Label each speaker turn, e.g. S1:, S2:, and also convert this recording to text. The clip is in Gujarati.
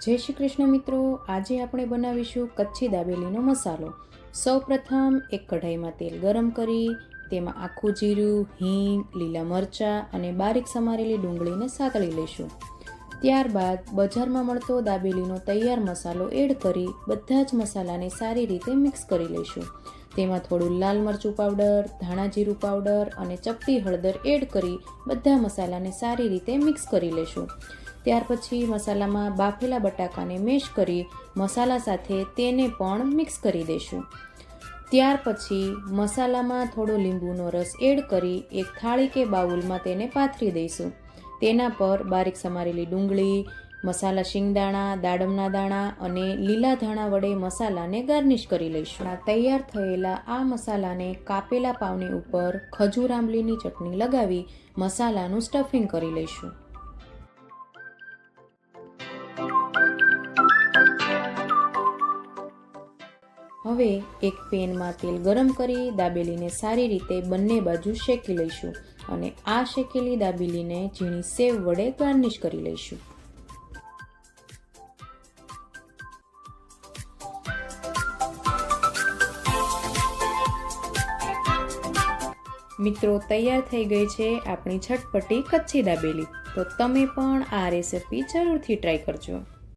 S1: જય શ્રી કૃષ્ણ મિત્રો, આજે આપણે બનાવીશું કચ્છી દાબેલીનો મસાલો। સૌપ્રથમ એક કઢાઈમાં તેલ ગરમ કરી તેમાં આખું જીરું, હિંગ, લીલા મરચાં અને બારીક સમારેલી ડુંગળીને સાતળી લઈશું। ત્યારબાદ બજારમાં મળતો દાબેલીનો તૈયાર મસાલો એડ કરી બધા જ મસાલાને સારી રીતે મિક્સ કરી લઈશું। તેમાં થોડું લાલ મરચું પાવડર, ધાણા જીરું પાવડર અને ચપટી હળદર એડ કરી બધા મસાલાને સારી રીતે મિક્સ કરી લઈશું। ત્યાર પછી મસાલામાં બાફેલા બટાકાને મેશ કરી મસાલા સાથે તેને પણ મિક્સ કરી દઈશું। ત્યાર પછી મસાલામાં થોડો લીંબુનો રસ એડ કરી એક થાળી કે બાઉલમાં તેને પાથરી દઈશું। તેના પર બારીક સમારેલી ડુંગળી, મસાલા શિંગદાણા, દાડમના દાણા અને લીલા ધાણા વડે મસાલાને ગાર્નિશ કરી લઈશું। તૈયાર થયેલા આ મસાલાને કાપેલા પાવની ઉપર ખજૂર આંબલીની ચટણી લગાવી મસાલાનું સ્ટફિંગ કરી લઈશું। હવે એક પેનમાં તેલ ગરમ કરી દાબેલીને સારી રીતે બંને બાજુ શેકી લઈશું અને આ શેકેલી દાબેલીને ઝીણી સેવ વડે ગાર્નિશ કરી લઈશું। મિત્રો, તૈયાર થઈ ગઈ છે આપણી ઝટપટી કચ્છી દાબેલી। તો તમે પણ આ રેસિપી જરૂરથી ટ્રાય કરજો।